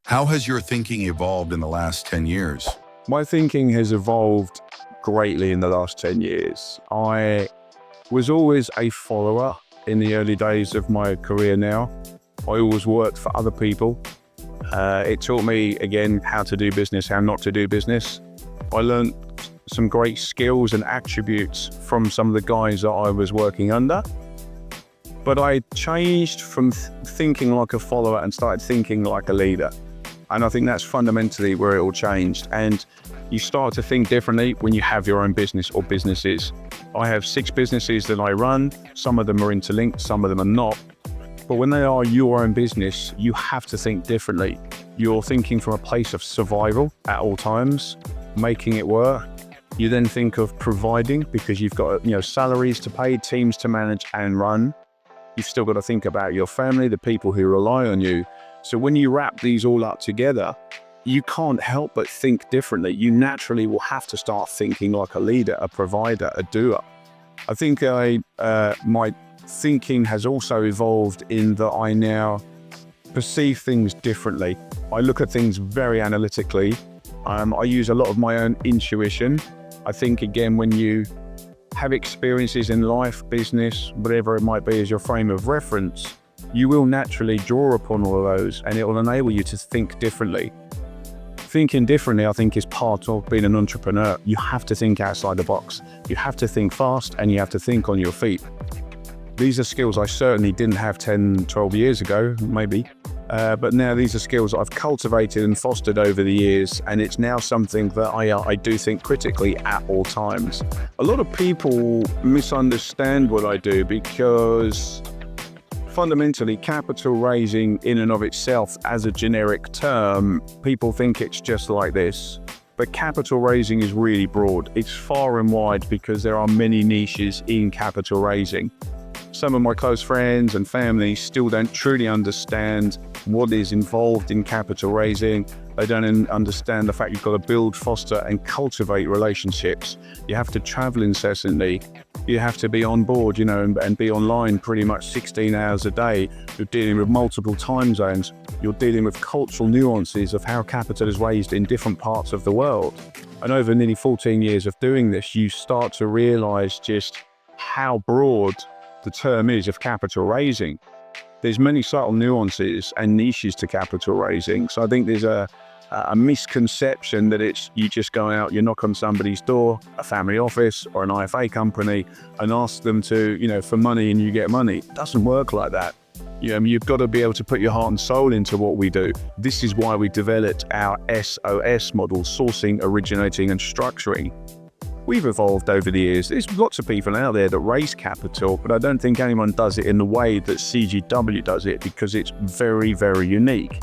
How has your thinking evolved in the last 10 years? My thinking has evolved greatly in the last 10 years. I was always a follower in the early days of my career now. I always worked for other people. It taught me, again, how to do business, how not to do business. I learned some great skills and attributes from some of the guys that I was working under. But I changed from thinking like a follower and started thinking like a leader. And I think that's fundamentally where it all changed. And you start to think differently when you have your own business or businesses. I have 6 businesses that I run. Some of them are interlinked, some of them are not. But when they are your own business, you have to think differently. You're thinking from a place of survival at all times, making it work. You then think of providing because you've got, salaries to pay, teams to manage and run. You've still got to think about your family, the people who rely on you. So when you wrap these all up together, you can't help but think differently. You naturally will have to start thinking like a leader, a provider, a doer. I think my thinking has also evolved in that I now perceive things differently. I look at things very analytically. I use a lot of my own intuition. I think, again, when you have experiences in life, business, whatever it might be as your frame of reference, you will naturally draw upon all of those and it will enable you to think differently. Thinking differently, I think, is part of being an entrepreneur. You have to think outside the box. You have to think fast and you have to think on your feet. These are skills I certainly didn't have 10, 12 years ago, maybe. But now these are skills I've cultivated and fostered over the years, and it's now something that I do think critically at all times. A lot of people misunderstand what I do because fundamentally, capital raising in and of itself as a generic term, people think it's just like this. But capital raising is really broad. It's far and wide because there are many niches in capital raising. Some of my close friends and family still don't truly understand what is involved in capital raising. They don't understand the fact you've got to build, foster, and cultivate relationships. You have to travel incessantly. You have to be on board, and be online pretty much 16 hours a day. You're dealing with multiple time zones. You're dealing with cultural nuances of how capital is raised in different parts of the world. And over nearly 14 years of doing this, you start to realize just how broad the term is of capital raising. There's many subtle nuances and niches to capital raising. So I think there's a misconception that it's you just go out, you knock on somebody's door, a family office or an IFA company, and ask them to, for money and you get money. It doesn't work like that. You've got to be able to put your heart and soul into what we do. This is why we developed our SOS model, sourcing, originating and structuring. We've evolved over the years. There's lots of people out there that raise capital, but I don't think anyone does it in the way that CGW does it because it's very, very unique.